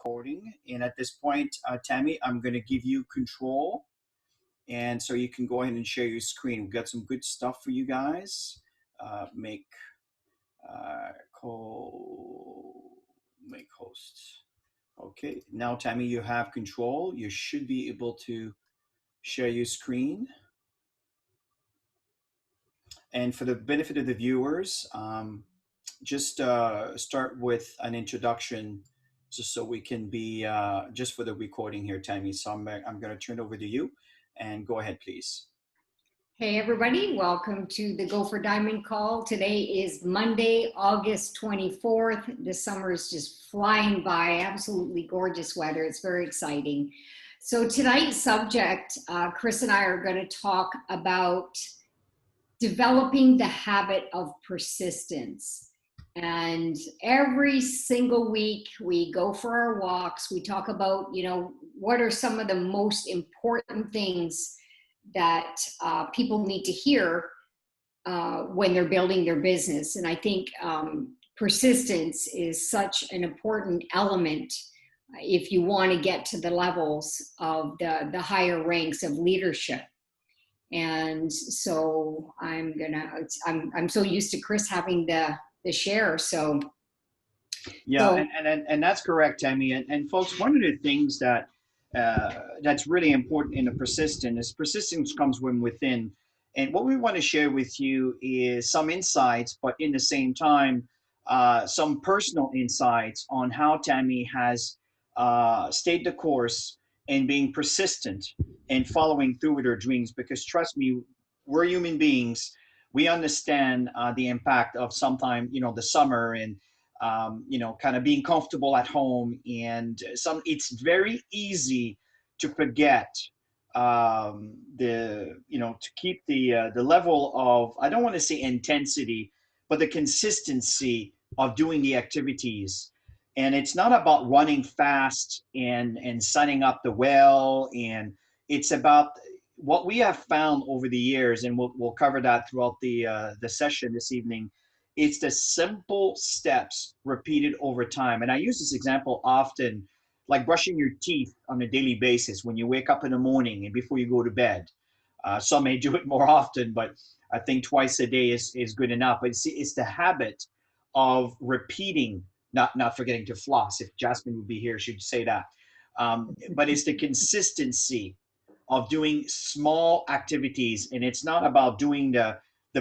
recording. And at this point, Tammy, I'm going to give you control. And so you can go ahead and share your screen. We've got some good stuff for you guys. Make make host. Okay, now Tammy, you have control. You should be able to share your screen. And for the benefit of the viewers, just start with an introduction just so we can be, just for the recording here, Tammy. So I'm going to turn it over to you and go ahead, please. Hey everybody, welcome to the Go for Diamond call. Today is Monday, August 24th. The summer is just flying by, absolutely gorgeous weather. It's very exciting. So tonight's subject, Chris and I are going to talk about developing the habit of persistence. And every single week we go for our walks. We talk about, what are some of the most important things that people need to hear when they're building their business. And I think persistence is such an important element if you want to get to the levels of the higher ranks of leadership. And so I'm so used to Chris having the share. So yeah, and that's correct, Tammy. And folks, one of the things that that's really important in the persistence comes from within. And what we want to share with you is some insights, but in the same time, some personal insights on how Tammy has stayed the course and being persistent and following through with her dreams. Because trust me, we're human beings. We understand the impact of sometime, the summer and kind of being comfortable at home, and it's very easy to forget to keep the level of, I don't want to say intensity, but the consistency of doing the activities. And it's not about running fast and signing up the well, and it's about what we have found over the years, and we'll cover that throughout the session this evening. It's the simple steps repeated over time. And I use this example often, like brushing your teeth on a daily basis when you wake up in the morning and before you go to bed. Some may do it more often, but I think twice a day is good enough. But it's the habit of repeating, not forgetting to floss. If Jasmine would be here, she'd say that. But it's the consistency of doing small activities. And it's not about doing the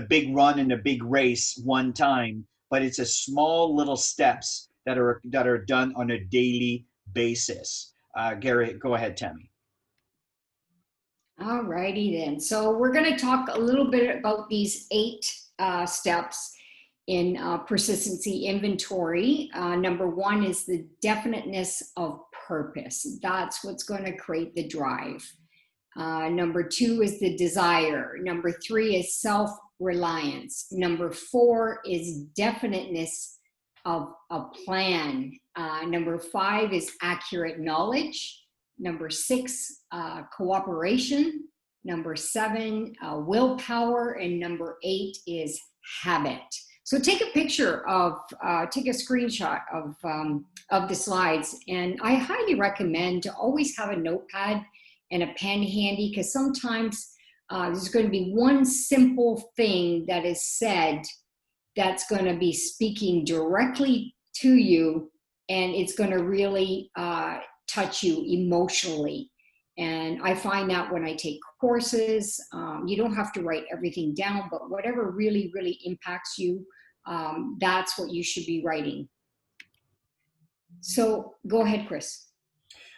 big run and the big race one time, but it's a small little steps that are done on a daily basis. Gary, go ahead, Tammy. All righty then. So we're going to talk a little bit about these 8 steps in persistency inventory. Number 1 is the definiteness of purpose. That's what's going to create the drive. Number 2 is the desire. Number 3 is self-reliance. Number 4 is definiteness of a plan. Number 5 is accurate knowledge. Number 6, cooperation. Number 7, willpower. And number 8 is habit. So take a picture of, take a screenshot of the slides. And I highly recommend to always have a notepad and a pen handy, because sometimes there's going to be one simple thing that is said that's going to be speaking directly to you, and it's going to really touch you emotionally. And I find that when I take courses, you don't have to write everything down, but whatever really, really impacts you, that's what you should be writing. So go ahead, Chris.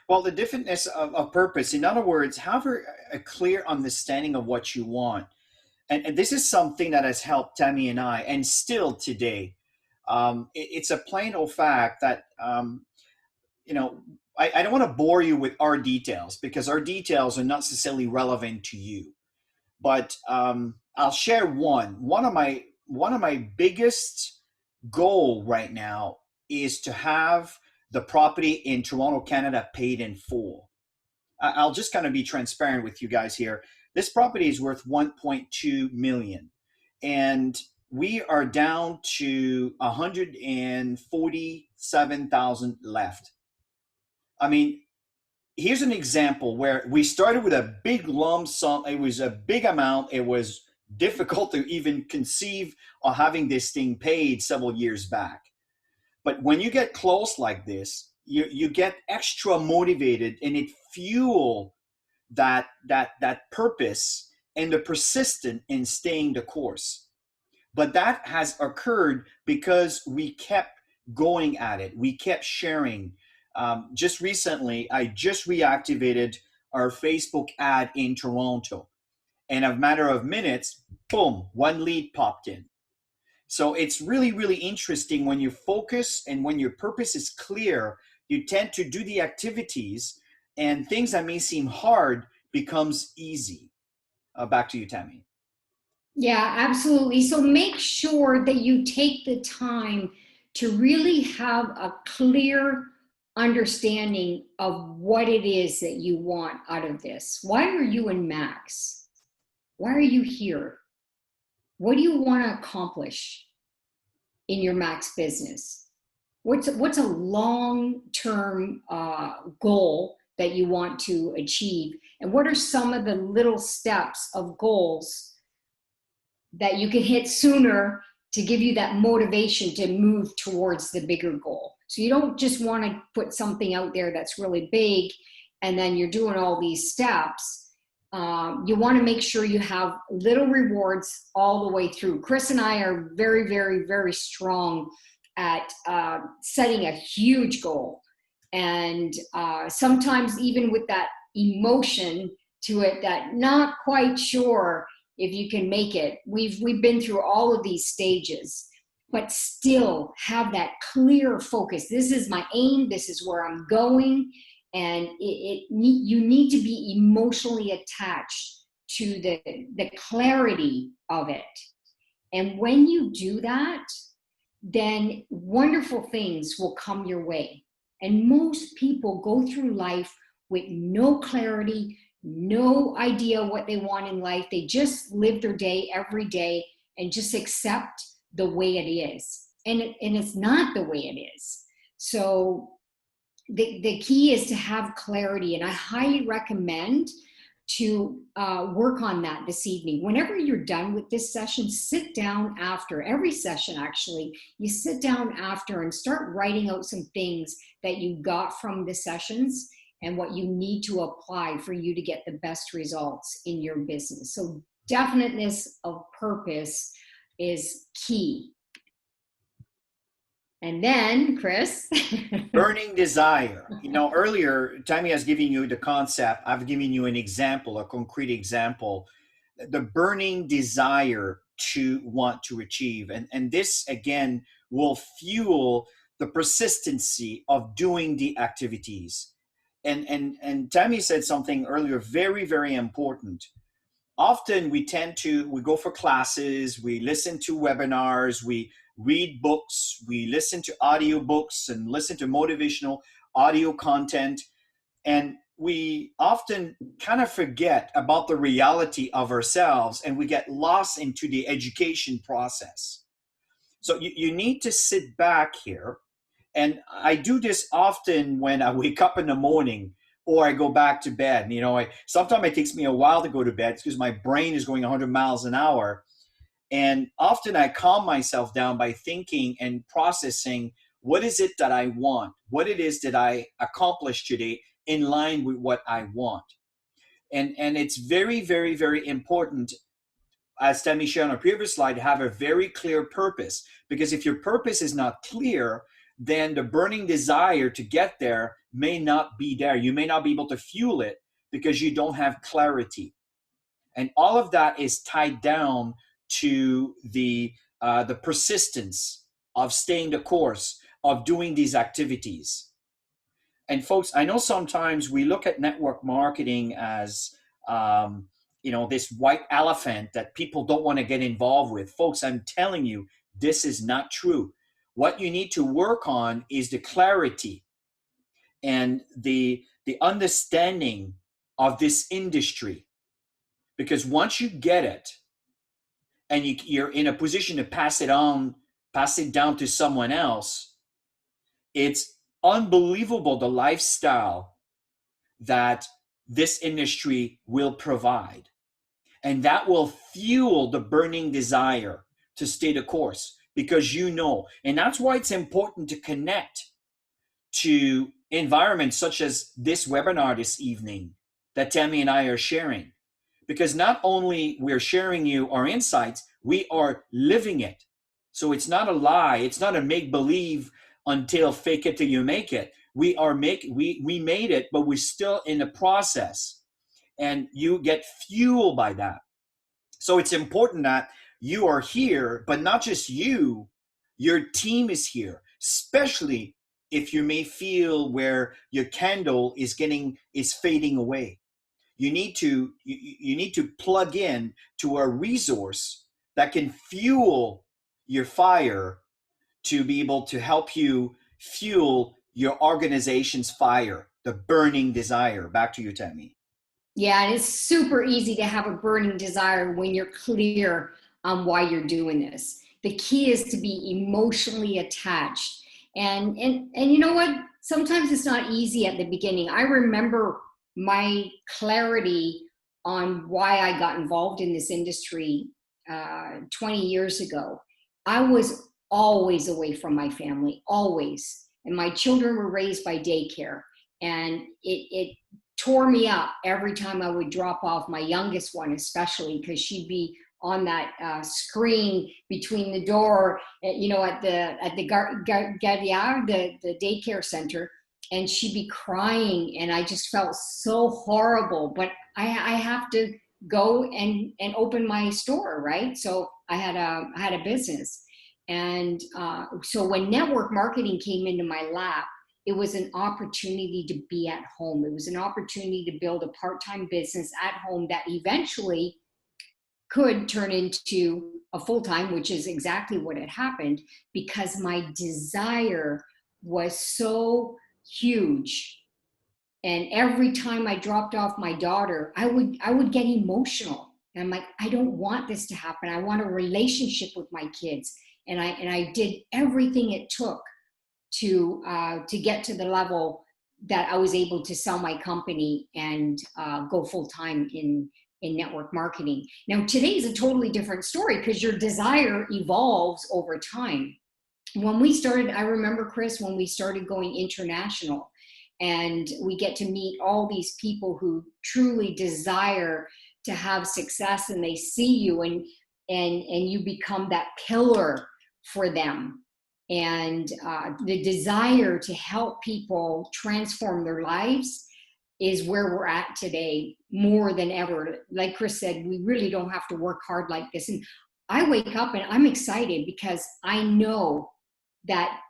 Well, the definiteness of purpose, in other words, have a clear understanding of what you want. And this is something that has helped Tammy and I, and still today. It's a plain old fact that, I don't want to bore you with our details, because our details are not necessarily relevant to you. But I'll share one. One of my biggest goal right now is to have the property in Toronto, Canada paid in full. I'll just kind of be transparent with you guys here. This property is worth 1.2 million, and we are down to 147,000 left. I mean, here's an example where we started with a big lump sum. It was a big amount. It was difficult to even conceive of having this thing paid several years back. But when you get close like this, you get extra motivated, and it fuel that purpose and the persistent in staying the course. But that has occurred because we kept going at it. We kept sharing. Just recently, I just reactivated our Facebook ad in Toronto. And in a matter of minutes, boom, one lead popped in. So it's really, really interesting when you focus and when your purpose is clear, you tend to do the activities, and things that may seem hard becomes easy. Back to you, Tammy. Yeah, absolutely. So make sure that you take the time to really have a clear understanding of what it is that you want out of this. Why are you in Max? Why are you here? What do you want to accomplish in your Max business? What's a long-term goal that you want to achieve? And what are some of the little steps of goals that you can hit sooner to give you that motivation to move towards the bigger goal? So you don't just want to put something out there that's really big and then you're doing all these steps. You want to make sure you have little rewards all the way through. Chris and I are very, very, very strong at setting a huge goal. And sometimes even with that emotion to it, that not quite sure if you can make it. We've been through all of these stages, but still have that clear focus. This is my aim. This is where I'm going. And you need to be emotionally attached to the clarity of it. And when you do that, then wonderful things will come your way. And most people go through life with no clarity, no idea what they want in life. They just live their day every day and just accept the way it is. And it's not the way it is. So the key is to have clarity. And I highly recommend to work on that this evening. Whenever you're done with this session, sit down after. Every session, actually, you sit down after and start writing out some things that you got from the sessions and what you need to apply for you to get the best results in your business. So definiteness of purpose is key. And then, Chris. Burning desire. You know, earlier, Tammy has given you the concept. I've given you an example, a concrete example. The burning desire to want to achieve. And this, again, will fuel the persistency of doing the activities. And Tammy said something earlier, very, very important. Often we go for classes, we listen to webinars, we read books, we listen to audiobooks and listen to motivational audio content, and we often kind of forget about the reality of ourselves, and we get lost into the education process. So you need to sit back here, and I do this often when I wake up in the morning or I go back to bed. You know, sometimes it takes me a while to go to bed because my brain is going 100 miles an hour. And often I calm myself down by thinking and processing what is it that I want, what it is that I accomplished today in line with what I want. And it's very, very, very important, as Tammy shared on a previous slide, to have a very clear purpose. Because if your purpose is not clear, then the burning desire to get there may not be there. You may not be able to fuel it because you don't have clarity. And all of that is tied down to the persistence of staying the course, of doing these activities. And folks, I know sometimes we look at network marketing as this white elephant that people don't want to get involved with. Folks, I'm telling you, this is not true. What you need to work on is the clarity and the understanding of this industry. Because once you get it, and you're in a position to pass it down to someone else, it's unbelievable the lifestyle that this industry will provide. And that will fuel the burning desire to stay the course because you know. And that's why it's important to connect to environments such as this webinar this evening that Tammy and I are sharing. Because not only we're sharing you our insights, we are living it. So it's not a lie, it's not a make-believe until fake it till you make it. We made it, but we're still in the process. And you get fueled by that. So it's important that you are here, but not just you, your team is here, especially if you may feel where your candle is fading away. You need to plug in to a resource that can fuel your fire to be able to help you fuel your organization's fire, the burning desire. Back to you, Tammy. Yeah, and it's super easy to have a burning desire when you're clear on why you're doing this. The key is to be emotionally attached. And you know what? Sometimes it's not easy at the beginning. I remember my clarity on why I got involved in this industry 20 years ago. I was always away from my family, always. And my children were raised by daycare. And it tore me up every time I would drop off my youngest one, especially because she'd be on that screen between the door, at the Gaviar, the daycare center, and she'd be crying, and I just felt so horrible. But I have to go and open my store, right? So I had a business, and so when network marketing came into my lap, it was an opportunity to be at home. It was an opportunity to build a part-time business at home that eventually could turn into a full-time, which is exactly what had happened, because my desire was so huge. And every time I dropped off my daughter, I would get emotional. And I'm like, I don't want this to happen. I want a relationship with my kids. And I did everything it took to get to the level that I was able to sell my company and go full time in network marketing. Now today is a totally different story because your desire evolves over time. When we started, I remember, Chris, when we started going international, and we get to meet all these people who truly desire to have success, and they see you and you become that pillar for them. And the desire to help people transform their lives is where we're at today more than ever. Like Chris said, we really don't have to work hard like this. And I wake up and I'm excited because I know that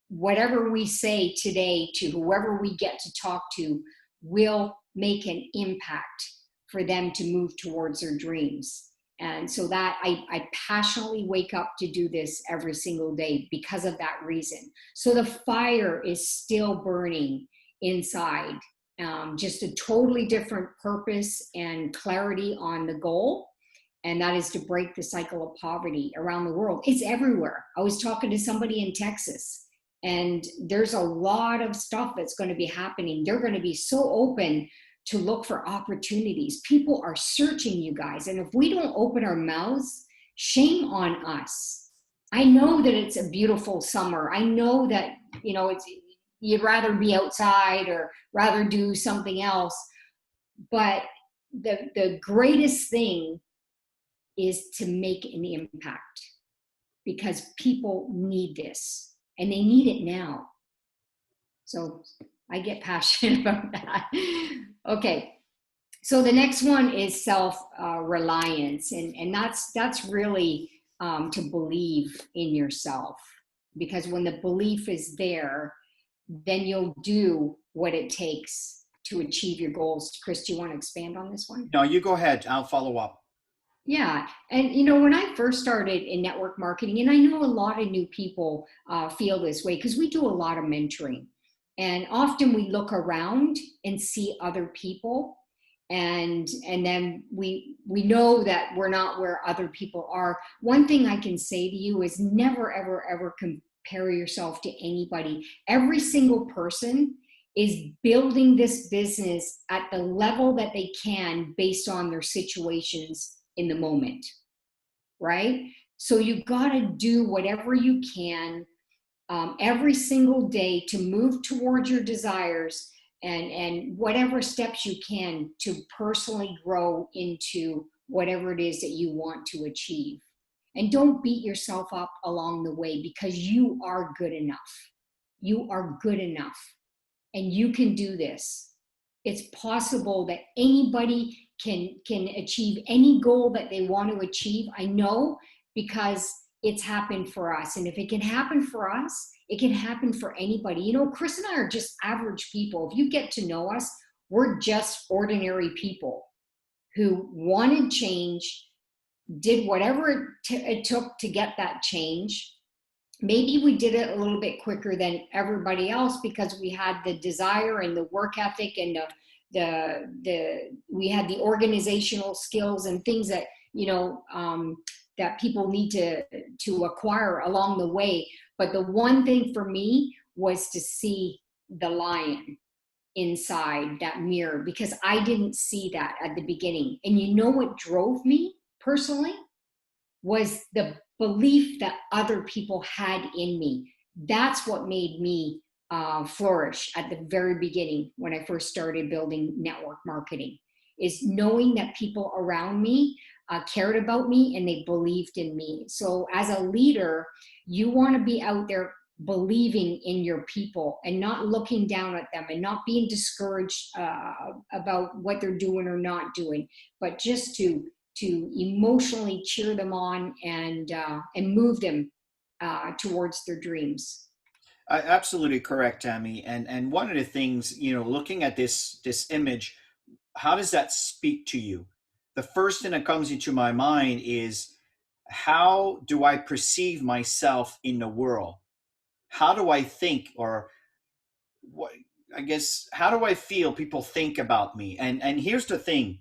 whatever we say today to whoever we get to talk to will make an impact for them to move towards their dreams. And so that I passionately wake up to do this every single day because of that reason. So the fire is still burning inside, just a totally different purpose and clarity on the goal. And that is to break the cycle of poverty around the world. It's everywhere. I was talking to somebody in Texas, and there's a lot of stuff that's going to be happening. They're going to be so open to look for opportunities. People are searching, you guys. And if we don't open our mouths, shame on us. I know that it's a beautiful summer. I know that, you'd rather be outside or rather do something else. But the greatest thing is to make an impact, because people need this and they need it now. So I get passionate about that. Okay. So the next one is self-reliance. And that's really to believe in yourself, because when the belief is there, then you'll do what it takes to achieve your goals. Chris, do you want to expand on this one? No, you go ahead. I'll follow up. Yeah. And, when I first started in network marketing, and I know a lot of new people feel this way because we do a lot of mentoring. And often we look around and see other people. And then we know that we're not where other people are. One thing I can say to you is never, ever, ever compare yourself to anybody. Every single person is building this business at the level that they can based on their situations in the moment, right? So you got to do whatever you can every single day to move towards your desires, and whatever steps you can to personally grow into whatever it is that you want to achieve. And don't beat yourself up along the way, because you are good enough. You are good enough, and you can do this. It's possible that anybody can achieve any goal that they want to achieve. I know, because it's happened for us. And if it can happen for us, it can happen for anybody. You know, Chris and I are just average people. If you get to know us, we're just ordinary people who wanted change, did whatever it took to get that change. Maybe we did it a little bit quicker than everybody else because we had the desire and the work ethic and we had the organizational skills and things that, you know, that people need to acquire along the way. But the one thing for me was to see the lion inside that mirror, because I didn't see that at the beginning. And you know what drove me personally was the belief that other people had in me. That's what made me flourish at the very beginning when I first started building network marketing, is knowing that people around me cared about me and they believed in me. So as a leader, you want to be out there believing in your people and not looking down at them and not being discouraged about what they're doing or not doing, but just to emotionally cheer them on and move them towards their dreams. Absolutely correct, Tammy. And one of the things, you know, looking at this image, how does that speak to you? The first thing that comes into my mind is, how do I perceive myself in the world? How do I think, or what, I guess, how do I feel people think about me? And here's the thing,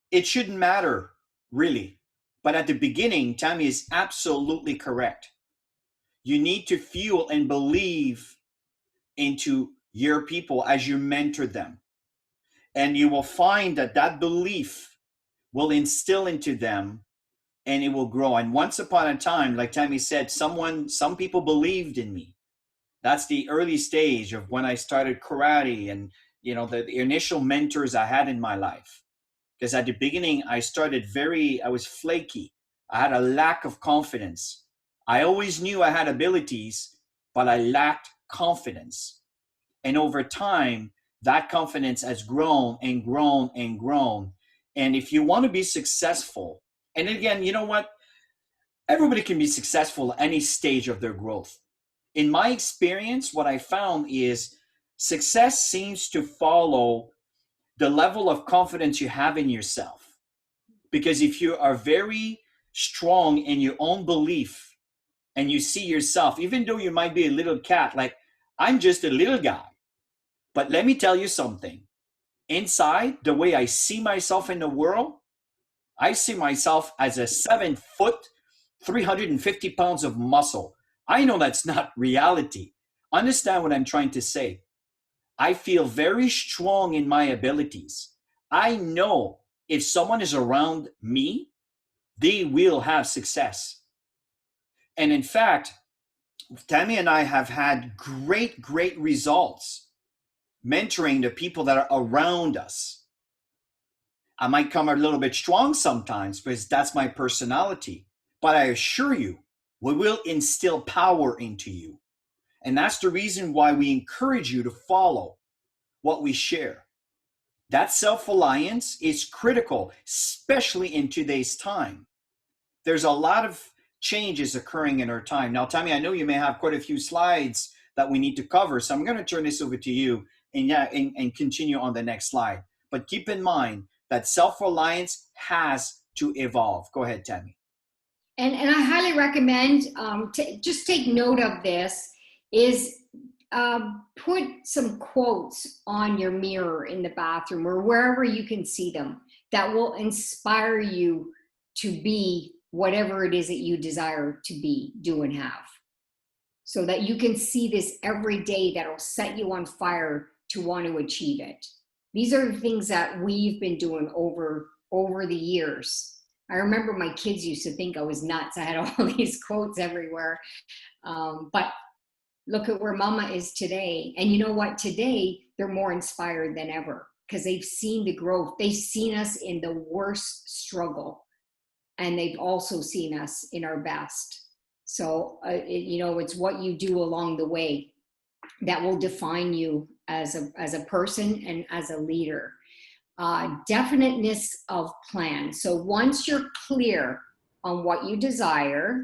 it shouldn't matter really. But at the beginning, Tammy is absolutely correct. You need to feel and believe into your people as you mentor them. And you will find that that belief will instill into them and it will grow. And once upon a time, like Tammy said, some people believed in me. That's the early stage of when I started karate and, you know, the initial mentors I had in my life. Because at the beginning, I was flaky. I had a lack of confidence. I always knew I had abilities, but I lacked confidence. And over time, that confidence has grown and grown and grown. And if you want to be successful, and again, you know what? Everybody can be successful at any stage of their growth. In my experience, what I found is success seems to follow the level of confidence you have in yourself. Because if you are very strong in your own belief and you see yourself, even though you might be a little cat, like, I'm just a little guy. But let me tell you something. Inside, the way I see myself in the world, I see myself as a 7 foot, 350 pounds of muscle. I know that's not reality. Understand what I'm trying to say. I feel very strong in my abilities. I know if someone is around me, they will have success. And in fact, Tammy and I have had great results mentoring the people that are around us. I might come a little bit strong sometimes because that's my personality, but I assure you, we will instill power into you. And that's the reason why we encourage you to follow what we share. That self-reliance is critical, especially in today's time. There's a lot of changes occurring in our time. Now, Tammy, I know you may have quite a few slides that we need to cover, so I'm going to turn this over to you and continue on the next slide. But keep in mind that self-reliance has to evolve. Go ahead, Tammy. And I highly recommend, just take note of this, is put some quotes on your mirror in the bathroom or wherever you can see them that will inspire you to be whatever it is that you desire to be, do, and have. so that you can see this every day that'll set you on fire to want to achieve it. These are the things that we've been doing over the years. I remember my kids used to think I was nuts. I had all these quotes everywhere. But look at where mama is today. And you know what? Today, they're more inspired than ever because they've seen the growth. They've seen us in the worst struggle, and they've also seen us in our best. So, it's what you do along the way that will define you as a person and as a leader. Definiteness of plan. So once you're clear on what you desire,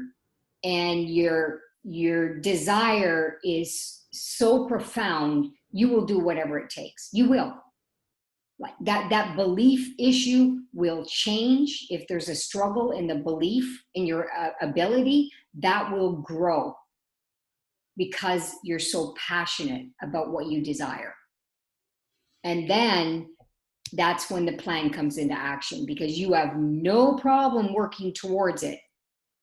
and your desire is so profound, you will do whatever it takes. You will. Like that belief issue will change. If there's a struggle in the belief in your ability, that will grow because you're so passionate about what you desire. And then that's when the plan comes into action, because you have no problem working towards it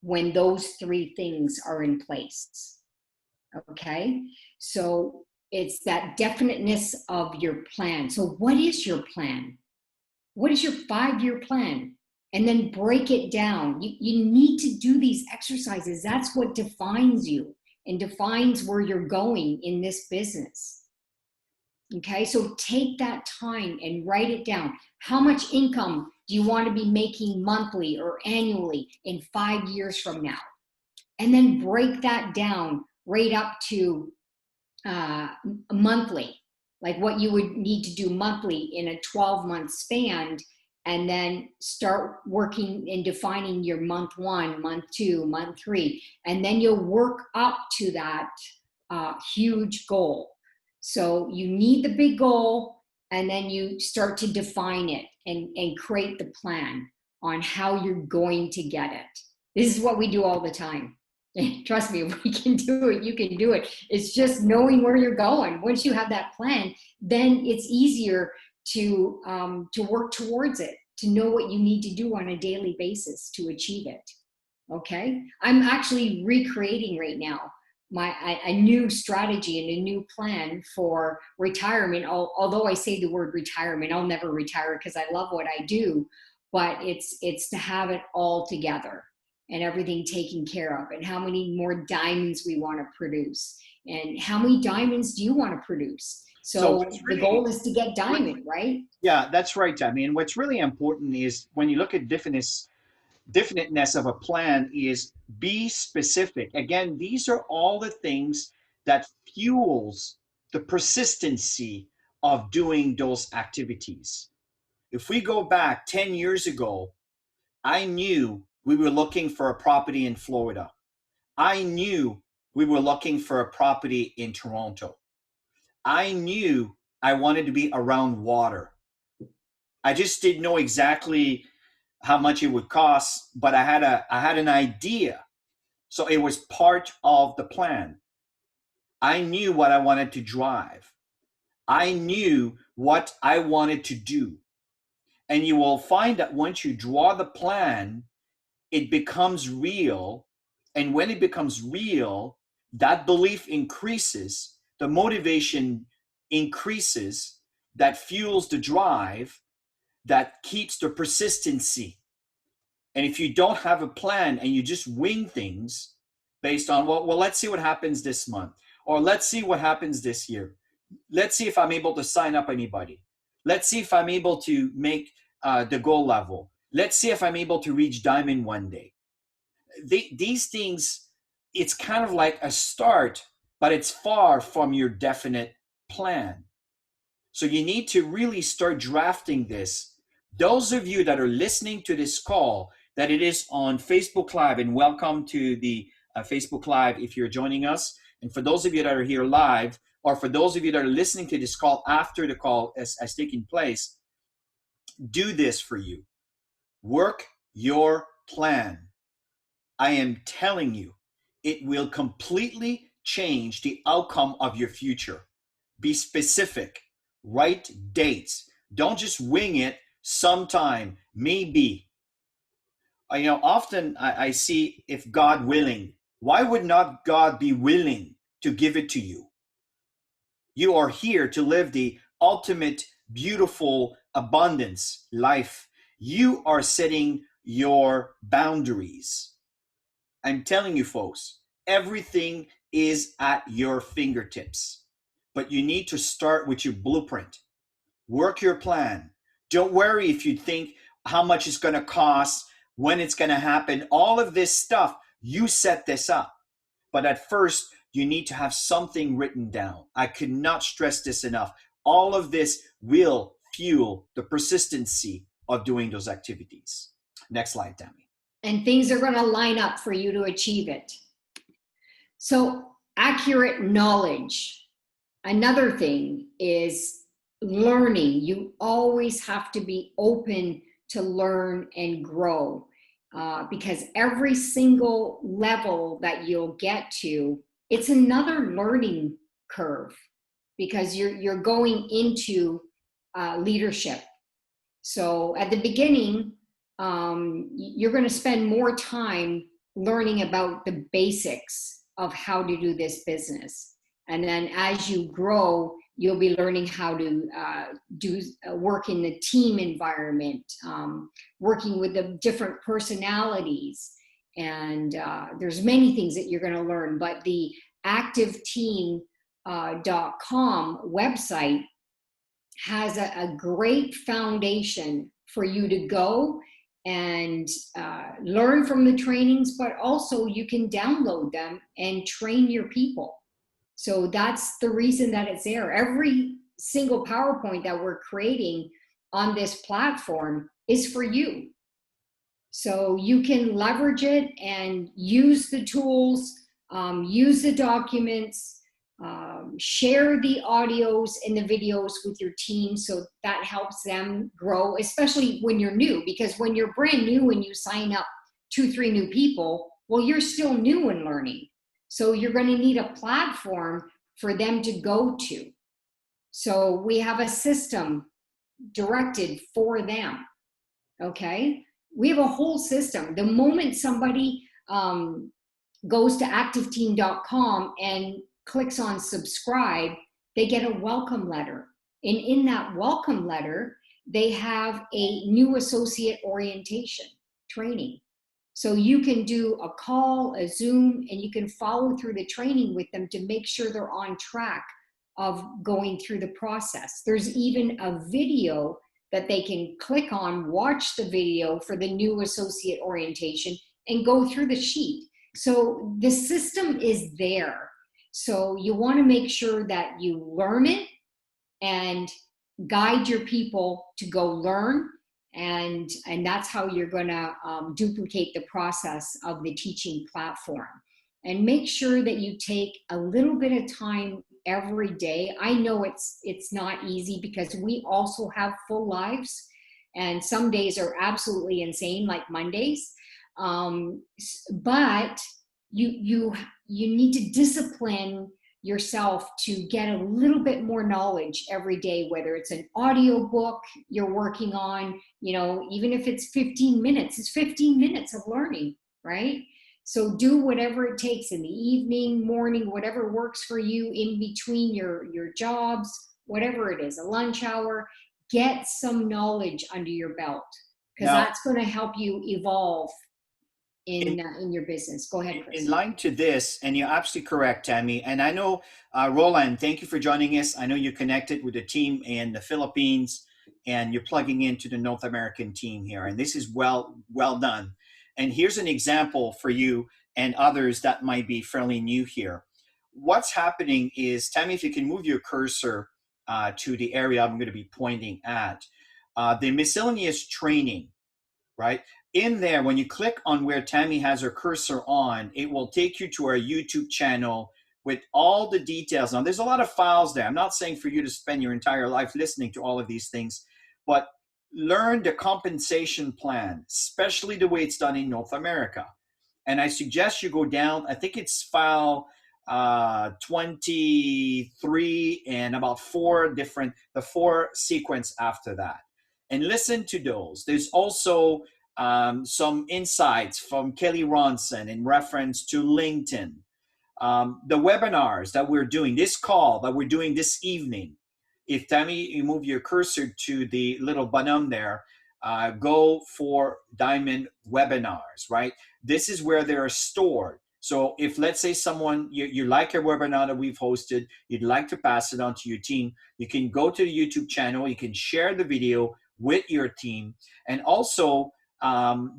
when those three things are in place. Okay? So it's that definiteness of your plan. So what is your plan? What is your 5-year plan? And then break it down. You need to do these exercises. That's what defines you and defines where you're going in this business. Okay, so take that time and write it down. How much income do you want to be making monthly or annually in 5 years from now? And then break that down right up to monthly, like what you would need to do monthly in a 12-month span, and then start working and defining your month 1, month 2, month 3, and then you'll work up to that huge goal. So you need the big goal, and then you start to define it and create the plan on how you're going to get it. This is what we do all the time. Trust me, if we can do it, you can do it. It's just knowing where you're going. Once you have that plan, then it's easier to work towards it, to know what you need to do on a daily basis to achieve it. Okay? I'm actually recreating right now a new strategy and a new plan for retirement. Although I say the word retirement, I'll never retire because I love what I do, but it's to have it all together and everything taken care of, and how many more diamonds we want to produce, and how many diamonds do you want to produce? So the goal is to get diamond, right? Yeah, that's right, Tammy. And what's really important is when you look at definiteness of a plan is be specific. Again, these are all the things that fuels the persistency of doing those activities. If we go back 10 years ago, I knew we were looking for a property in Florida. I knew we were looking for a property in Toronto. I knew I wanted to be around water. I just didn't know exactly how much it would cost, but I had an idea. So it was part of the plan. I knew what I wanted to drive. I knew what I wanted to do. And you will find that once you draw the plan, it becomes real. And when it becomes real, that belief increases, the motivation increases, that fuels the drive, that keeps the persistency. And if you don't have a plan and you just wing things based on, well, let's see what happens this month, or let's see what happens this year. Let's see if I'm able to sign up anybody. Let's see if I'm able to make the goal level. Let's see if I'm able to reach diamond one day. These things, it's kind of like a start, but it's far from your definite plan. So you need to really start drafting this. Those of you that are listening to this call, that it is on Facebook Live, and welcome to the Facebook Live if you're joining us. And for those of you that are here live, or for those of you that are listening to this call after the call has taken place, do this for you. Work your plan. I am telling you, it will completely change the outcome of your future. Be specific. Write dates. Don't just wing it. Sometime, maybe. Often I see if God willing, Why would not God be willing to give it to you? You are here to live the ultimate, beautiful abundance life. You are setting your boundaries. I'm telling you, folks, everything is at your fingertips. But you need to start with your blueprint. Work your plan. Don't worry if you think how much it's going to cost, when it's going to happen, all of this stuff. You set this up. But at first, you need to have something written down. I cannot stress this enough. All of this will fuel the persistency of doing those activities. Next slide, Tammy. And things are going to line up for you to achieve it. So, accurate knowledge. Another thing is learning. You always have to be open to learn and grow, because every single level that you'll get to, it's another learning curve, because you're going into leadership. So at the beginning, you're going to spend more time learning about the basics of how to do this business. And then as you grow, you'll be learning how to do work in the team environment, working with the different personalities. And there's many things that you're going to learn. But the activeteam.com website has a great foundation for you to go and learn from the trainings, but also you can download them and train your people. So that's the reason that it's there. Every single PowerPoint that we're creating on this platform is for you. So you can leverage it and use the tools, use the documents, share the audios and the videos with your team, so that helps them grow, especially when you're new. Because when you're brand new and you sign up 2-3 new people, well, you're still new and learning. So you're going to need a platform for them to go to. So we have a system directed for them. Okay? We have a whole system. The moment somebody goes to activeteam.com and clicks on subscribe, they get a welcome letter. And in that welcome letter, they have a new associate orientation training. So you can do a call, a Zoom, and you can follow through the training with them to make sure they're on track of going through the process. There's even a video that they can click on, watch the video for the new associate orientation, and go through the sheet. So the system is there. So you want to make sure that you learn it and guide your people to go learn. And that's how you're going to duplicate the process of the teaching platform. And make sure that you take a little bit of time every day. I know it's not easy, because we also have full lives, and some days are absolutely insane, like Mondays. But you need to discipline yourself to get a little bit more knowledge every day, whether it's an audio book you're working on, even if it's 15 minutes, it's 15 minutes of learning, right? So do whatever it takes in the evening, morning, whatever works for you, in between your jobs, whatever it is, a lunch hour, get some knowledge under your belt, because that's going to help you evolve in your business. Go ahead, Chris. In line to this, and you're absolutely correct, Tammy. And I know, Roland, thank you for joining us. I know you're connected with the team in the Philippines, and you're plugging into the North American team here. And this is well done. And here's an example for you and others that might be fairly new here. What's happening is, Tammy, if you can move your cursor to the area I'm going to be pointing at, the miscellaneous training, right? In there, when you click on where Tammy has her cursor on, it will take you to our YouTube channel with all the details. Now, there's a lot of files there. I'm not saying for you to spend your entire life listening to all of these things, but learn the compensation plan, especially the way it's done in North America. And I suggest you go down, I think it's file 23 and about the four sequence after that. And listen to those. There's also some insights from Kelly Ronson in reference to LinkedIn, the webinars that we're doing, this call that we're doing this evening. If Tammy, you move your cursor to the little button there, go for Diamond webinars, right? This is where they're stored. So if, let's say, someone, you like a webinar that we've hosted, you'd like to pass it on to your team, you can go to the YouTube channel, you can share the video with your team. And also,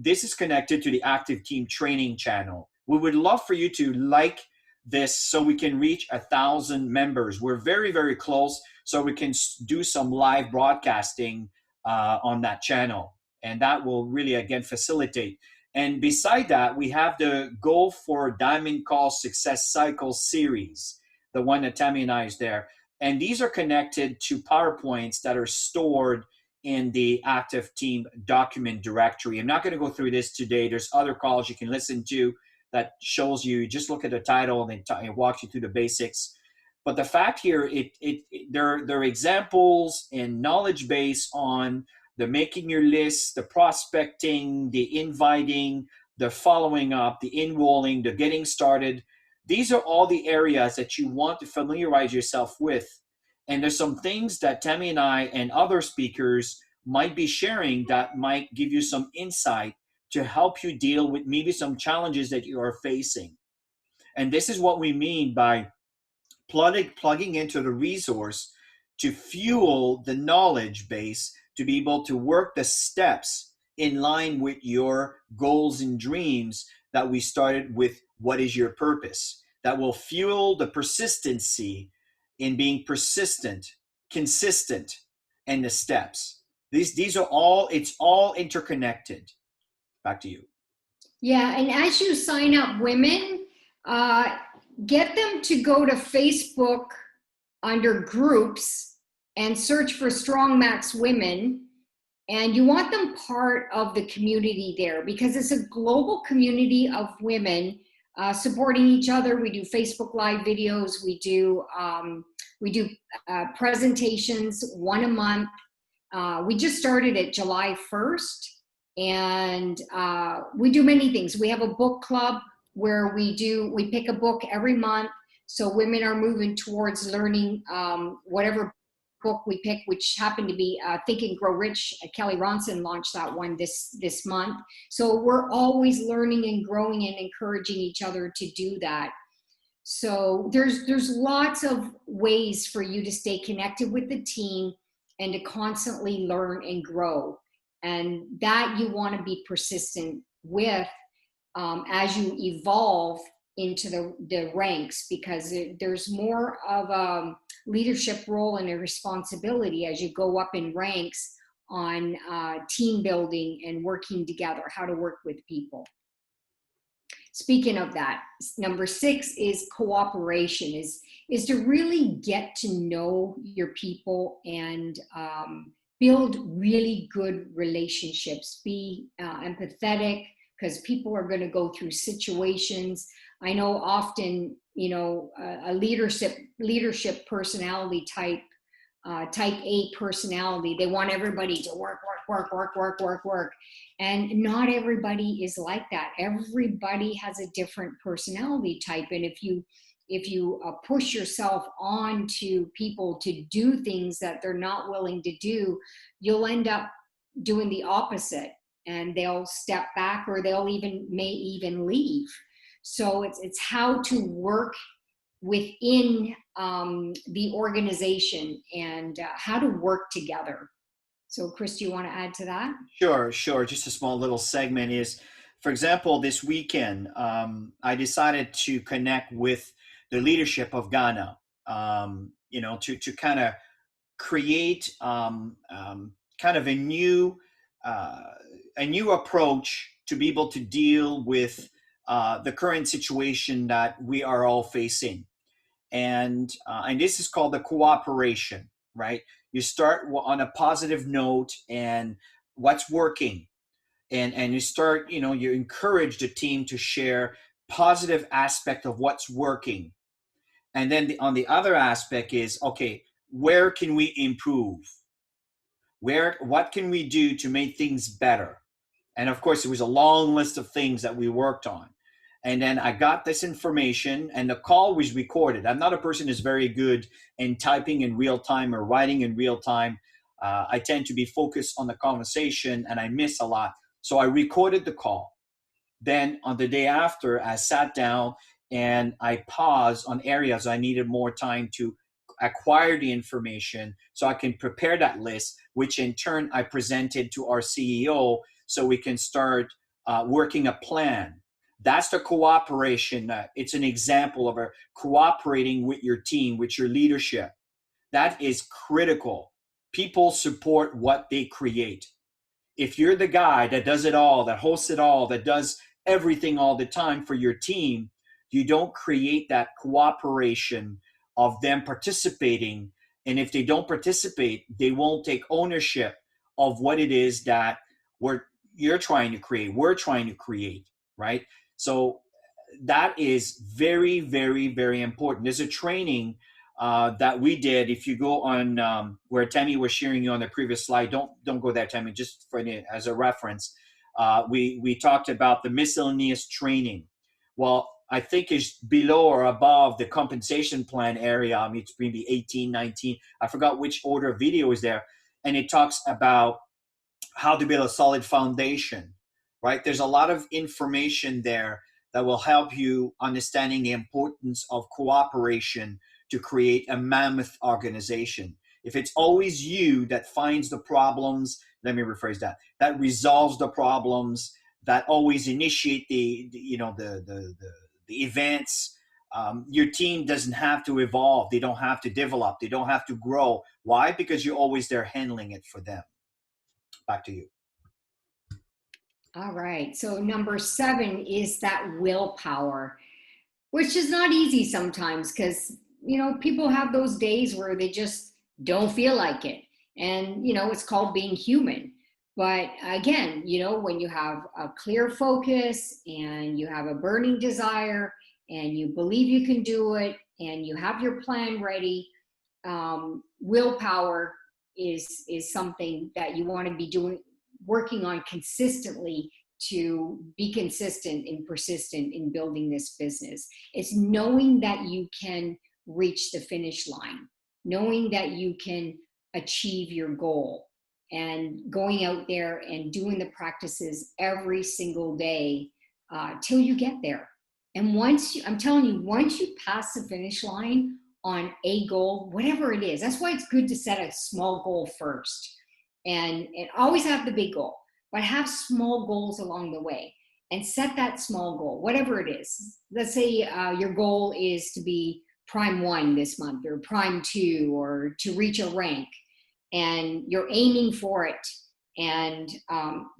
this is connected to the Active Team Training channel. We would love for you to like this so we can reach 1,000 members. We're very, very close, so we can do some live broadcasting on that channel. And that will really, again, facilitate. And beside that, we have the Go for Diamond Call Success Cycle series, the one that Tammy and I is there. And these are connected to PowerPoints that are stored in the Active Team document directory. I'm not going to go through this today. There's other calls you can listen to that shows you, just look at the title and then it walks you through the basics. But the fact here, there are examples and knowledge base on the making your list, the prospecting, the inviting, the following up, the enrolling, the getting started. These are all the areas that you want to familiarize yourself with. And there's some things that Tammy and I and other speakers might be sharing that might give you some insight to help you deal with maybe some challenges that you are facing. And this is what we mean by plugging into the resource to fuel the knowledge base to be able to work the steps in line with your goals and dreams that we started with. What is your purpose? That will fuel the persistency in being persistent, consistent, and the steps. These are all, it's all interconnected. Back to you. Yeah, and as you sign up women, get them to go to Facebook under groups and search for Strong Max Women. And you want them part of the community there because it's a global community of women supporting each other. We do Facebook Live videos. We do presentations, one a month. We just started it July 1st. And we do many things. We have a book club where we pick a book every month. So women are moving towards learning whatever book we pick, which happened to be Think and Grow Rich. Kelly Ronson launched that one this month. So we're always learning and growing and encouraging each other to do that. So there's lots of ways for you to stay connected with the team and to constantly learn and grow. And that you want to be persistent with as you evolve into the ranks, because there's more of a leadership role and a responsibility as you go up in ranks on team building and working together, how to work with people. Speaking of that, number 6 is cooperation, is to really get to know your people and build really good relationships. Be empathetic, because people are going to go through situations. I know often, a leadership personality type A personality, they want everybody to work. And not everybody is like that. Everybody has a different personality type. And if you push yourself on to people to do things that they're not willing to do, you'll end up doing the opposite, and they'll step back, or may even leave. So it's how to work within the organization and how to work together. So Chris, do you want to add to that? Sure. Just a small little segment is, for example, this weekend, I decided to connect with the leadership of Ghana, to kind of create kind of a new approach to be able to deal with the current situation that we are all facing. And this is called the cooperation, right? You start on a positive note and what's working. And you start, you encourage the team to share positive aspect of what's working. And then on the other aspect is, okay, where can we improve? What can we do to make things better? And of course, it was a long list of things that we worked on. And then I got this information, and the call was recorded. I'm not a person who's very good in typing in real time or writing in real time. I tend to be focused on the conversation, and I miss a lot. So I recorded the call. Then on the day after, I sat down and I paused on areas I needed more time to acquire the information so I can prepare that list, which in turn I presented to our CEO so we can start working a plan. That's the cooperation. It's an example of a cooperating with your team, with your leadership. That is critical. People support what they create. If you're the guy that does it all, that hosts it all, that does everything all the time for your team, you don't create that cooperation of them participating. And if they don't participate, they won't take ownership of what it is that you're trying to create, we're trying to create, right? So that is very, very, very important. There's a training that we did. If you go on where Tammy was sharing you on the previous slide, don't go there, Tammy. Just for as a reference, we talked about the miscellaneous training. Well, I think it's below or above the compensation plan area. I mean, it's maybe 18, 19. I forgot which order of video is there, and it talks about how to build a solid foundation. Right? There's a lot of information there that will help you understanding the importance of cooperation to create a mammoth organization. If it's always you that finds the problems, let me rephrase that, that resolves the problems, that always initiate the events, your team doesn't have to evolve. They don't have to develop. They don't have to grow. Why? Because you're always there handling it for them. Back to you. All right. So number 7 is that willpower, which is not easy sometimes because, people have those days where they just don't feel like it. And, it's called being human. But again, when you have a clear focus and you have a burning desire and you believe you can do it and you have your plan ready, willpower is something that you want to be working on consistently to be consistent and persistent in building this business. It's knowing that you can reach the finish line, knowing that you can achieve your goal, and going out there and doing the practices every single day till you get there. And I'm telling you, once you pass the finish line on a goal, whatever it is, that's why it's good to set a small goal first. And always have the big goal, but have small goals along the way and set that small goal, whatever it is. Let's say your goal is to be prime 1 this month or prime 2 or to reach a rank, and you're aiming for it, and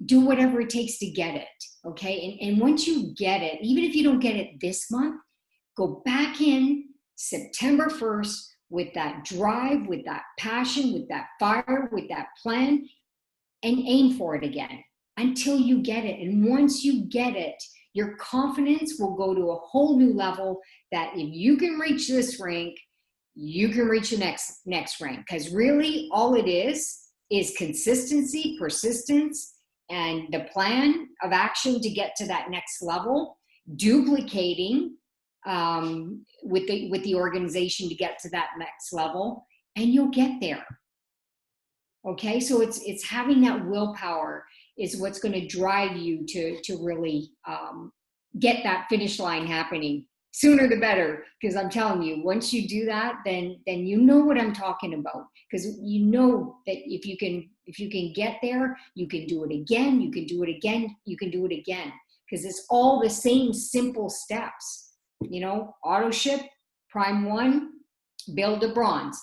do whatever it takes to get it, okay? And once you get it, even if you don't get it this month, go back in September 1st with that drive, with that passion, with that fire, with that plan, and aim for it again until you get it. And once you get it, your confidence will go to a whole new level that if you can reach this rank, you can reach the next rank. Because really all it is consistency, persistence, and the plan of action to get to that next level, duplicating with the organization to get to that next level, and you'll get there. Okay, so it's having that willpower is what's going to drive you to really get that finish line happening sooner the better. Because I'm telling you, once you do that, then you know what I'm talking about. Because you know that if you can get there, you can do it again, you can do it again, you can do it again. Because it's all the same simple steps. Auto ship, prime 1, build a bronze.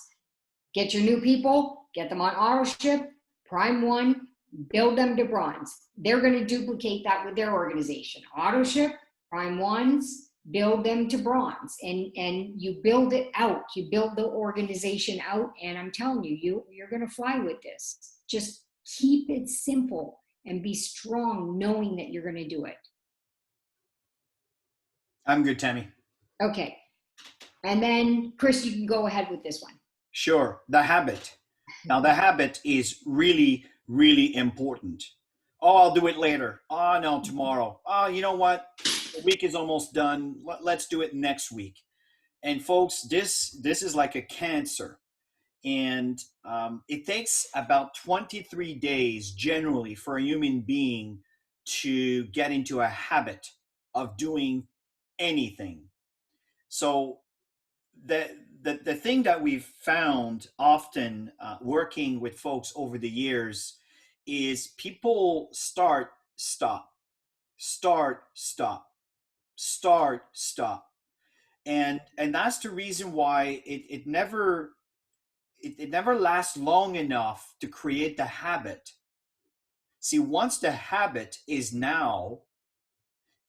Get your new people, get them on auto ship, prime 1, build them to bronze. They're going to duplicate that with their organization. Auto ship, prime 1s, build them to bronze. And you build it out. You build the organization out. And I'm telling you, you're going to fly with this. Just keep it simple and be strong knowing that you're going to do it. I'm good, Tammy. Okay. And then, Chris, you can go ahead with this one. Sure. The habit. Now, the habit is really, really important. Oh, I'll do it later. Oh, no, tomorrow. Oh, you know what? The week is almost done. Let's do it next week. And folks, this is like a cancer, and it takes about 23 days generally for a human being to get into a habit of doing anything. So the the thing that we've found often working with folks over the years is people stop, start, stop, start, stop. And that's the reason why it never lasts long enough to create the habit. See, once the habit is now,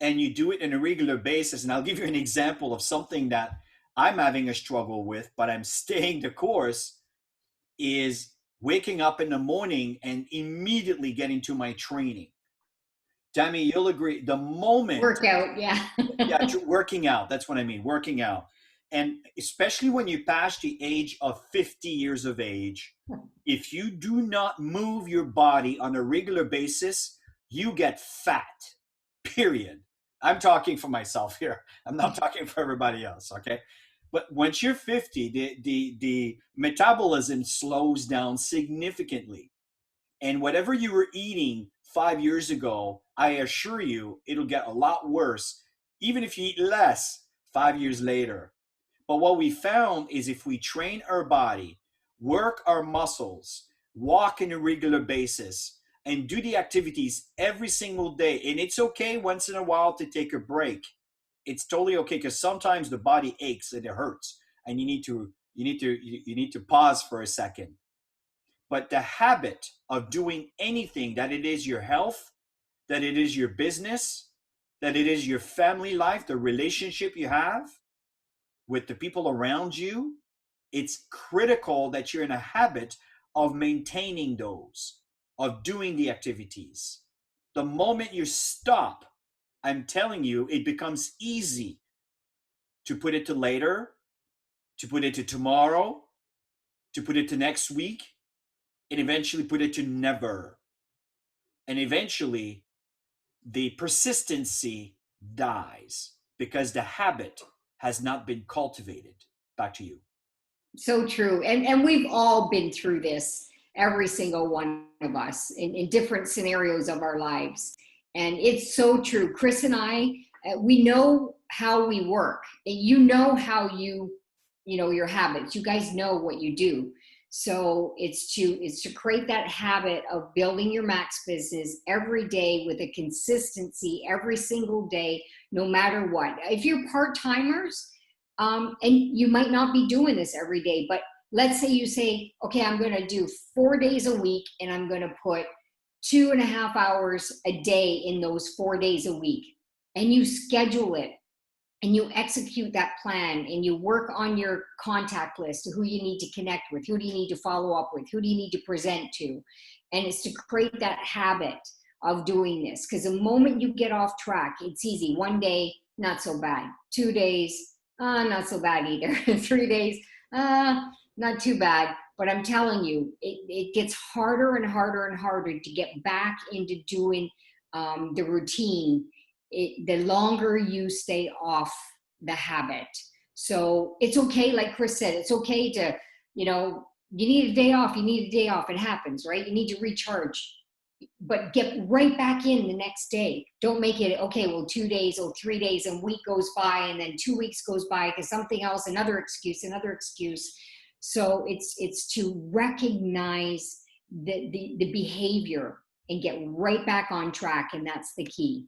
and you do it on a regular basis, and I'll give you an example of something that I'm having a struggle with, but I'm staying the course, is waking up in the morning and immediately getting to my training. Tammy, you'll agree. The moment, Workout, yeah. yeah, working out, that's what I mean, working out. And especially when you pass the age of 50 years of age, if you do not move your body on a regular basis, you get fat, period. I'm talking for myself here. I'm not talking for everybody else, okay? But once you're 50, the metabolism slows down significantly. And whatever you were eating 5 years ago, I assure you, it'll get a lot worse, even if you eat less 5 years later. But what we found is if we train our body, work our muscles, walk on a regular basis, and do the activities every single day, and it's okay once in a while to take a break. It's totally okay because sometimes the body aches and it hurts, and you need to pause for a second. But the habit of doing anything, that it is your health, that it is your business, that it is your family life, the relationship you have with the people around you, it's critical that you're in a habit of maintaining those, of doing the activities. The moment you stop, I'm telling you, it becomes easy to put it to later, to put it to tomorrow, to put it to next week, and eventually put it to never. And eventually, the persistency dies because the habit has not been cultivated. Back to you. So true. And we've all been through this, every single one of us, in different scenarios of our lives. And it's so true. Chris and I, we know how we work. And you know how you know, your habits. You guys know what you do. So it's to create that habit of building your max business every day with a consistency every single day, no matter what. If you're part-timers, and you might not be doing this every day, but let's say you say, okay, I'm going to do 4 days a week and I'm going to put 2.5 hours a day in those 4 days a week. And you schedule it and you execute that plan and you work on your contact list of who you need to connect with, who do you need to follow up with, who do you need to present to. And it's to create that habit of doing this. Because the moment you get off track, it's easy. One day, not so bad. 2 days, not so bad either. 3 days, not too bad. But I'm telling you, it gets harder and harder and harder to get back into doing the routine, the longer you stay off the habit. So it's okay, like Chris said, it's okay to, you know, you need a day off, you need a day off. It happens, right? You need to recharge, but get right back in the next day. Don't make it, okay, well, 2 days or 3 days and week goes by and then 2 weeks goes by because something else, another excuse. So it's to recognize the behavior and get right back on track. And that's the key.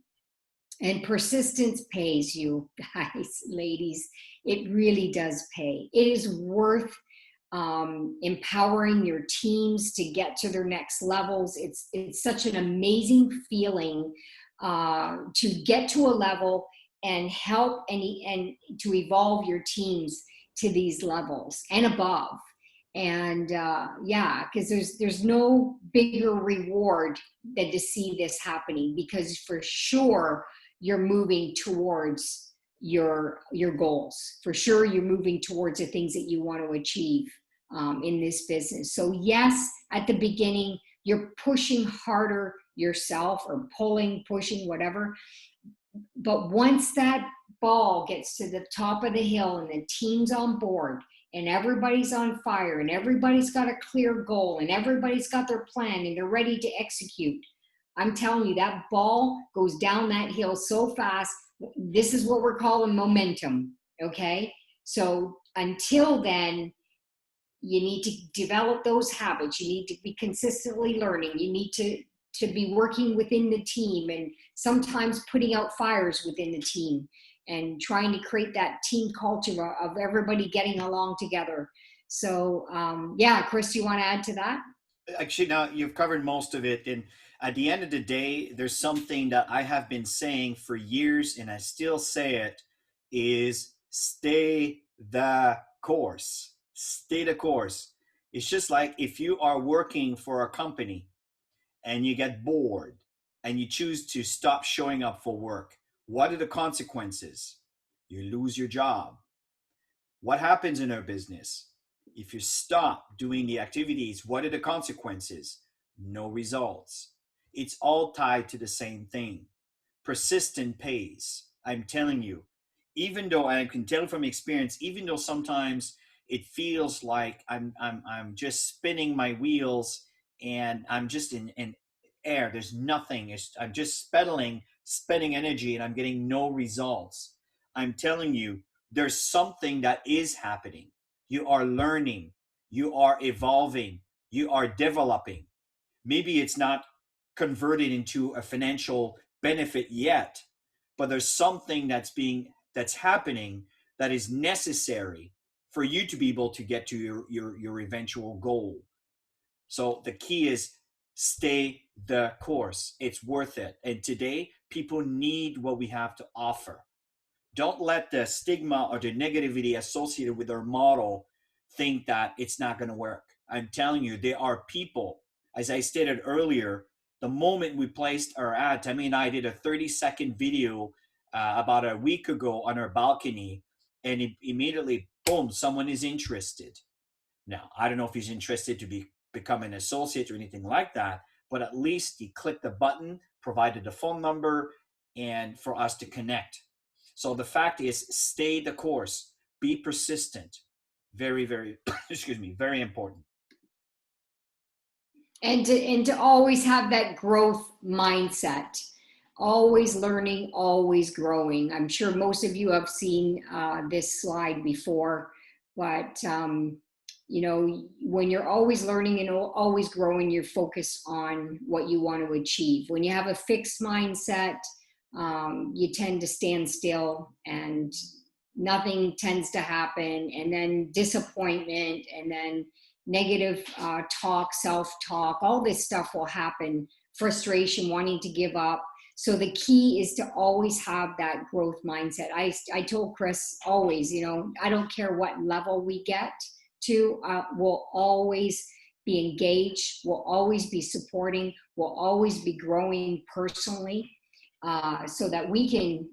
And persistence pays you, guys, ladies. It really does pay. It is worth empowering your teams to get to their next levels. It's such an amazing feeling to get to a level and help and to evolve your teams to these levels and above. And yeah, because there's no bigger reward than to see this happening, because for sure you're moving towards your goals. For sure you're moving towards the things that you want to achieve in this business. So yes, at the beginning, You're pushing harder yourself, or pulling, pushing, whatever. But once that ball gets to the top of the hill and the team's on board and everybody's on fire and everybody's got a clear goal and everybody's got their plan and they're ready to execute, I'm telling you, that ball goes down that hill so fast. This is what we're calling momentum, okay? So until then, you need to develop those habits. You need to be consistently learning. You need to be working within the team, and sometimes putting out fires within the team and trying to create that team culture of everybody getting along together. So yeah, Chris, do you want to add to that? Actually, now you've covered most of it. And at the end of the day, there's something that I have been saying for years, and I still say it, is stay the course. Stay the course. It's just like if you are working for a company and you get bored and you choose to stop showing up for work, what are the consequences? You lose your job. What happens in our business? If you stop doing the activities, what are the consequences? No results. It's all tied to the same thing. Persistent pays. I'm telling you, even though I can tell from experience, even though sometimes it feels like I'm just spinning my wheels and I'm just in air. There's nothing. I'm just spending energy, and I'm getting no results. I'm telling you, there's something that is happening. You are learning, you are evolving, you are developing. Maybe it's not converted into a financial benefit yet, but there's something that's happening that is necessary for you to be able to get to your eventual goal. So the key is stay the course. It's worth it. And today, people need what we have to offer. Don't let the stigma or the negativity associated with our model think that it's not going to work. I'm telling you, there are people, as I stated earlier, the moment we placed our ad, Tammy and I did a 30-second video about a week ago on our balcony, and immediately, boom, someone is interested. Now, I don't know if he's interested to become an associate or anything like that, but at least he clicked the button, provided the phone number, and for us to connect. So the fact is, stay the course, be persistent. Very, very, excuse me, very important. And to always have that growth mindset, always learning, always growing. I'm sure most of you have seen this slide before, but you know, when you're always learning and always growing, you're focused on what you want to achieve. When you have a fixed mindset, you tend to stand still and nothing tends to happen, and then disappointment, and then negative talk, self-talk, all this stuff will happen, frustration, wanting to give up. So the key is to always have that growth mindset. I told Chris always, you know, I don't care what level we get to, we'll always be engaged, we'll always be supporting, we'll always be growing personally, so that we can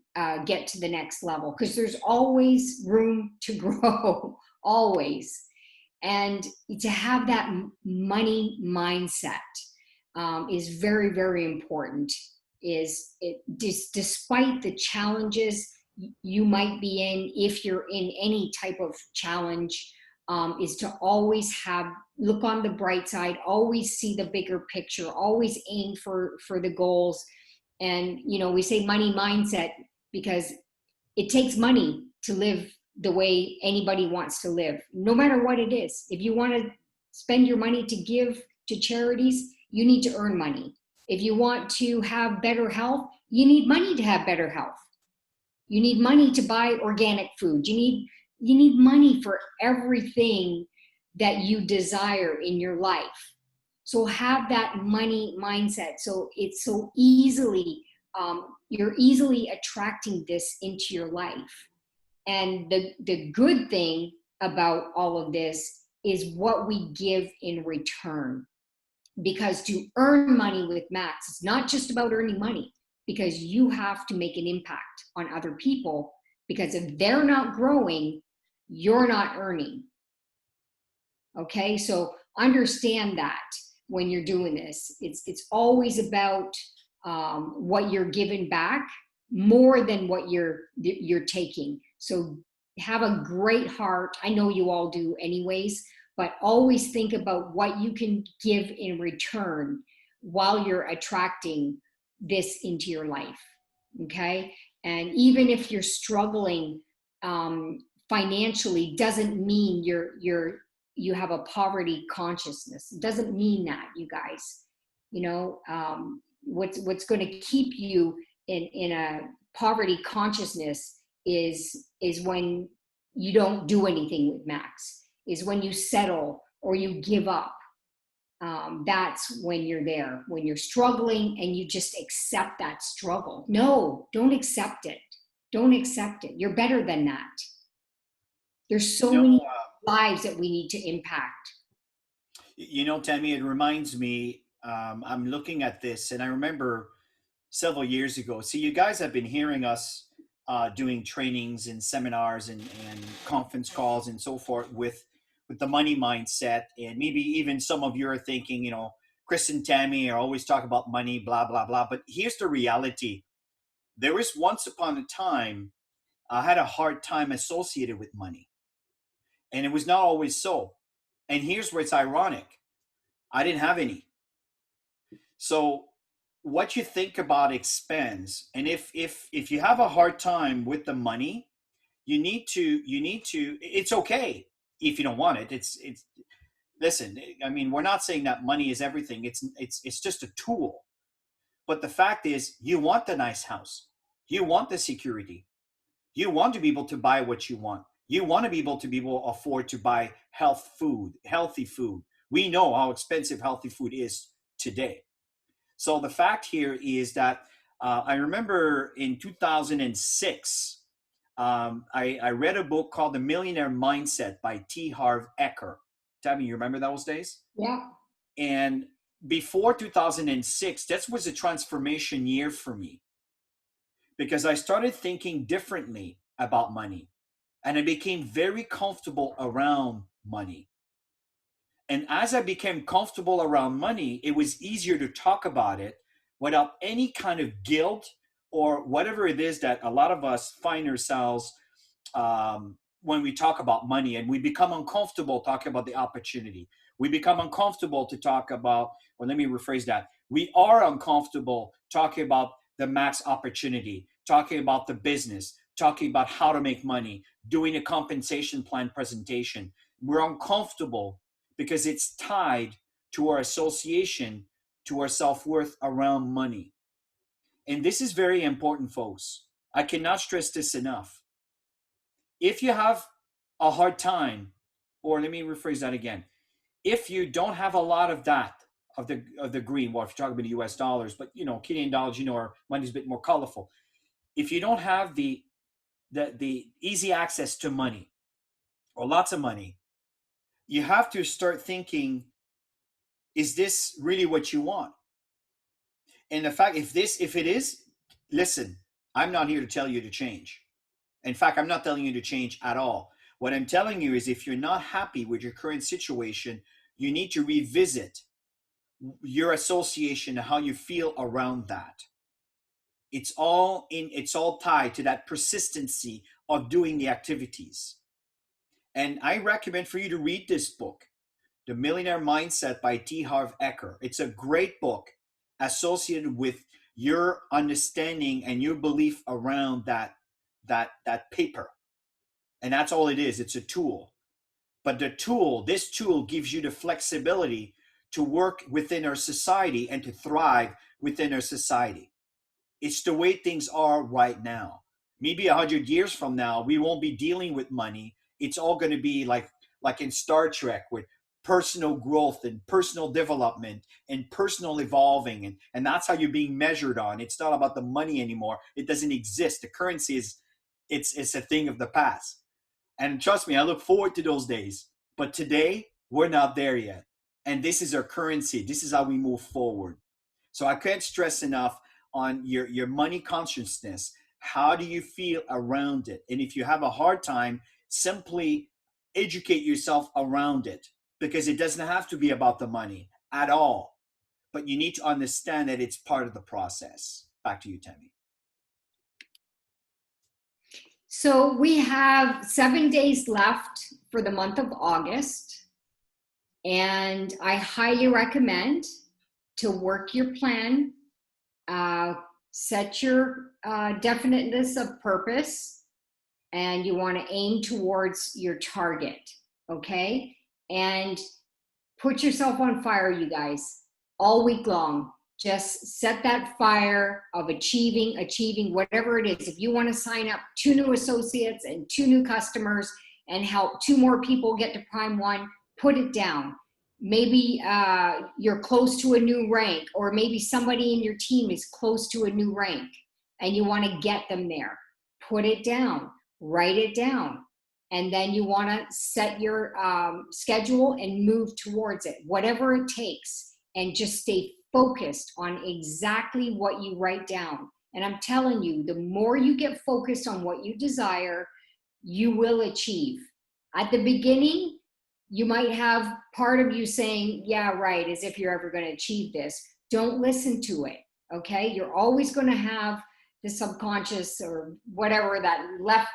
get to the next level, because there's always room to grow, always. And to have that money mindset is very, very important. Despite the challenges you might be in, if you're in any type of challenge, is to always look on the bright side, always see the bigger picture, always aim for the goals. And, you know, we say money mindset because it takes money to live the way anybody wants to live, no matter what it is. If you want to spend your money to give to charities, you need to earn money. If you want to have better health, you need money to have better health. You need money to buy organic food. You need money for everything that you desire in your life. So have that money mindset. So it's so easily, you're easily attracting this into your life. And the good thing about all of this is what we give in return. Because to earn money with Max, it's not just about earning money, because you have to make an impact on other people. Because if they're not growing, you're not earning. Okay, so understand that. when you're doing this. It's always about what you're giving back more than what you're taking. So have a great heart. I know you all do anyways, but always think about what you can give in return while you're attracting this into your life. Okay. And even if you're struggling financially, doesn't mean you have a poverty consciousness. It doesn't mean that, you guys. You know, what's going to keep you in a poverty consciousness is when you don't do anything with Max, is when you settle or you give up. That's when you're there, when you're struggling and you just accept that struggle. No, don't accept it. Don't accept it. You're better than that. There's so many lives that we need to impact. Tammy, it reminds me, I'm looking at this and I remember several years ago. See, you guys have been hearing us doing trainings and seminars and conference calls and so forth with the money mindset. And maybe even some of you are thinking, Chris and Tammy are always talking about money, blah, blah, blah. But here's the reality. There was once upon a time, I had a hard time associated with money. And it was not always so. And here's where it's ironic. I didn't have any. So what you think about expense, and if you have a hard time with the money, you need to it's okay if you don't want it. It's listen, I mean, we're not saying that money is everything. It's just a tool. But the fact is, you want the nice house. You want the security. You want to be able to buy what you want. You want to be able to afford to buy healthy food. We know how expensive healthy food is today. So the fact here is that I remember in 2006, I read a book called The Millionaire Mindset by T. Harv Eker. Tammy, you remember those days? Yeah. And before 2006, that was a transformation year for me because I started thinking differently about money and I became very comfortable around money. And as I became comfortable around money, it was easier to talk about it without any kind of guilt or whatever it is that a lot of us find ourselves when we talk about money, and we become uncomfortable talking about the opportunity. We become uncomfortable to talk about, or let me rephrase that. We are uncomfortable talking about the max opportunity, talking about the business, talking about how to make money, doing a compensation plan presentation. We're uncomfortable because it's tied to our association, to our self-worth around money. And this is very important, folks. I cannot stress this enough. If you have a hard time, or let me rephrase that again, if you don't have a lot of that, of the green, well, if you're talking about the US dollars, but Canadian dollars, our money's a bit more colorful. If you don't have the easy access to money or lots of money, you have to start thinking, is this really what you want? And the fact, if it is, listen, I'm not here to tell you to change. In fact, I'm not telling you to change at all. What I'm telling you is if you're not happy with your current situation, you need to revisit your association and how you feel around that. It's all tied to that persistency of doing the activities. And I recommend for you to read this book, The Millionaire Mindset by T. Harv Eker. It's a great book associated with your understanding and your belief around that paper. And that's all it is. It's a tool. But this tool gives you the flexibility to work within our society and to thrive within our society. It's the way things are right now. Maybe 100 years from now, we won't be dealing with money. It's all going to be like in Star Trek with personal growth and personal development and personal evolving. And that's how you're being measured on. It's not about the money anymore. It doesn't exist. The currency it's a thing of the past. And trust me, I look forward to those days. But today, we're not there yet. And this is our currency. This is how we move forward. So I can't stress enough on your money consciousness. How do you feel around it? And if you have a hard time, simply educate yourself around it, because it doesn't have to be about the money. at all. But you need to understand that it's part of the process. Back to you, Tammy. So we have 7 days left for the month of August. And I highly recommend to work your plan, set your definiteness of purpose, and you want to aim towards your target, okay? And put yourself on fire, you guys, all week long. Just set that fire of achieving whatever it is. If you want to sign up 2 new associates and 2 new customers and help 2 more people get to Prime 1, put it down. Maybe you're close to a new rank, or maybe somebody in your team is close to a new rank and you want to get them there. Put it down, write it down. And then you want to set your schedule and move towards it, whatever it takes, and just stay focused on exactly what you write down. And I'm telling you, the more you get focused on what you desire, you will achieve. At the beginning, you might have part of you saying, yeah, right, as if you're ever going to achieve this. Don't listen to it, okay? You're always going to have the subconscious or whatever, that left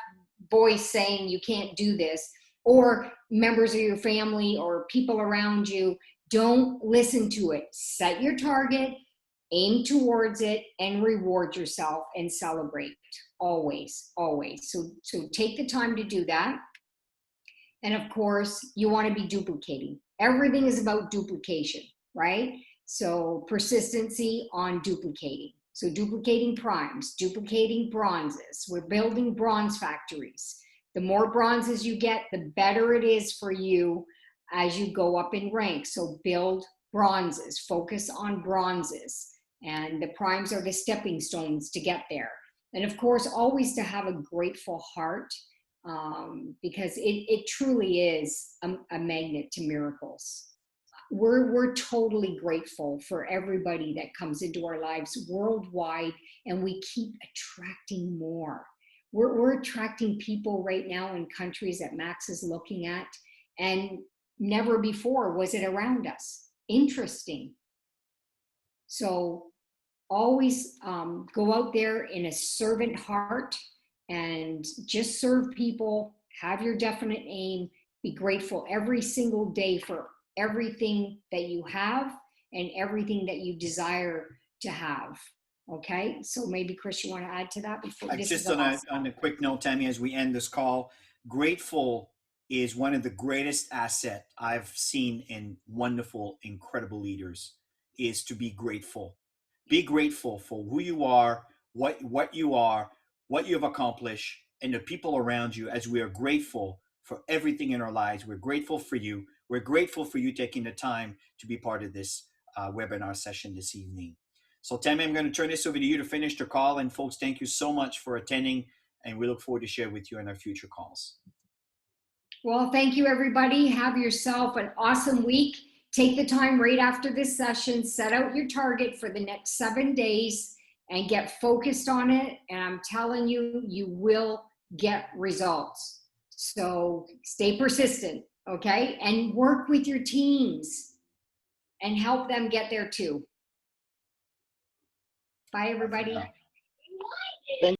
voice saying you can't do this, or members of your family or people around you. Don't listen to it. Set your target, aim towards it, and reward yourself and celebrate. Always, always. So take the time to do that. And of course, you want to be duplicating. Everything is about duplication, right? So persistency on duplicating. So duplicating primes, duplicating bronzes. We're building bronze factories. The more bronzes you get, the better it is for you as you go up in rank. So build bronzes, focus on bronzes. And the primes are the stepping stones to get there. And of course, always to have a grateful heart, because it truly is a magnet to miracles. We're totally grateful for everybody that comes into our lives worldwide, and we keep attracting more. We're attracting people right now in countries that Max is looking at, and never before was it around us. Interesting. So always go out there in a servant heart and just serve people, have your definite aim, be grateful every single day for everything that you have and everything that you desire to have. Okay, so maybe Chris, you want to add to that before this Just is the on a quick note, Tammy, as we end this call, grateful is one of the greatest asset I've seen in wonderful, incredible leaders, is to be grateful. Be grateful for who you are, what you are, what you have accomplished, and the people around you. As we are grateful for everything in our lives, we're grateful for you. We're grateful for you taking the time to be part of this webinar session this evening. So Tammy, I'm going to turn this over to you to finish the call. And folks, thank you so much for attending. And we look forward to share with you in our future calls. Well, thank you, everybody. Have yourself an awesome week. Take the time right after this session, set out your target for the next 7 days and get focused on it. And I'm telling you, you will get results. So stay persistent, okay? And work with your teams and help them get there too. Bye, everybody. Thank